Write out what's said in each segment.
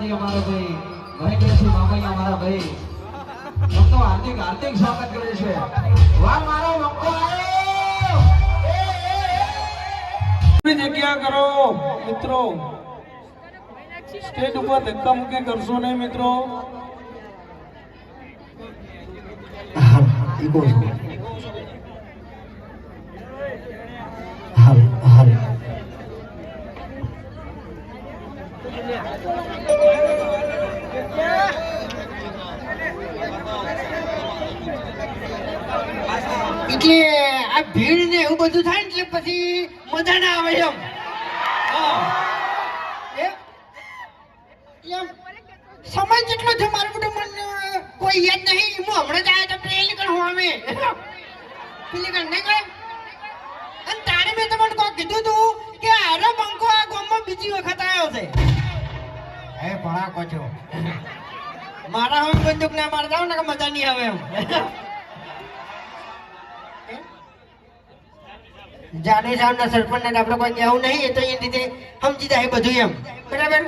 બાબાજી અમારા ભાઈ મહેન્દ્રસિંહ મામૈયા અમારા ભાઈ મંકો હાર્દિક હાર્દિક સ્વાગત કરે છે વાહ મારો મંકો આવ્યો જગ્યા કરો મિત્રો સ્ટેજ ઉપર ધક્કા મુક્કી કરશો નહીં મિત્રો એટલે આ ભીડ ને એવું બધું થાય ને એટલે પછી મજા ના આવે એમ સમય જેટલો છે મારું બધું મને કોઈ યાદ નહીં હું હમણાં જ આવ્યા તો પેલી કણ હું અમે પેલી કણ નહીં કણ અને તારે મેં તમને કોઈ કીધું તું કે આરો બંકો આ ગામમાં બીજી વખત આવ્યો છે હે ભણા કોચો મારા હવે બંદૂક ના મારતા હોય ને કે મજા નહીં આવે એમ જાડે સાહેબના સરપંચને આપણે કોઈ કહેવું નહીં એ તો એ રીતે સમજી જાય બધું એમ બરાબર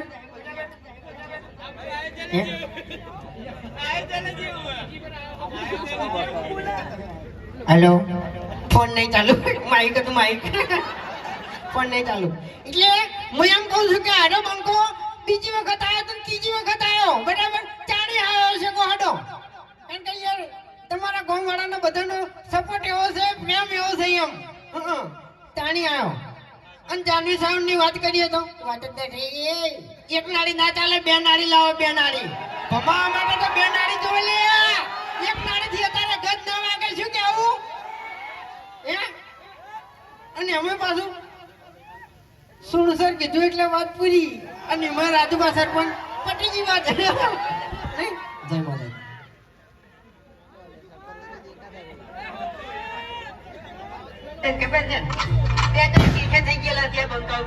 હેલો ફોન નહીં ચાલુ માઇક હતું માઇક ફોન નહીં ચાલુ એટલે હું એમ કહું છું કે આડો બંકો બીજી વખત આવ્યો તો ત્રીજી વખત આવ્યો બરાબર ચાણી આવ્યો છે કોહડો કારણ કે યાર તમારા ગામવાળાનો બધાનો સપોર્ટ એવો છે પ્રેમ એવો છે એમ તાણી આવ્યો અને જાનવી સાઉન્ડ ની વાત કરીએ તો વાત જ એક નાળી ના ચાલે બે નાળી લાવો બે નાળી ભમા માટે તો બે નાળી જોઈ લે એક નાળી થી અત્યારે ગજ ના વાગે શું કેવું હે અને અમે પાછું સુણસર કીધું એટલે વાત પૂરી અને એમાં રાજુબા સરપંચ પટી ગઈ વાત જય માતા કે બેન બે તો તીખે થઈ ગયેલા ત્યાં બંકાવ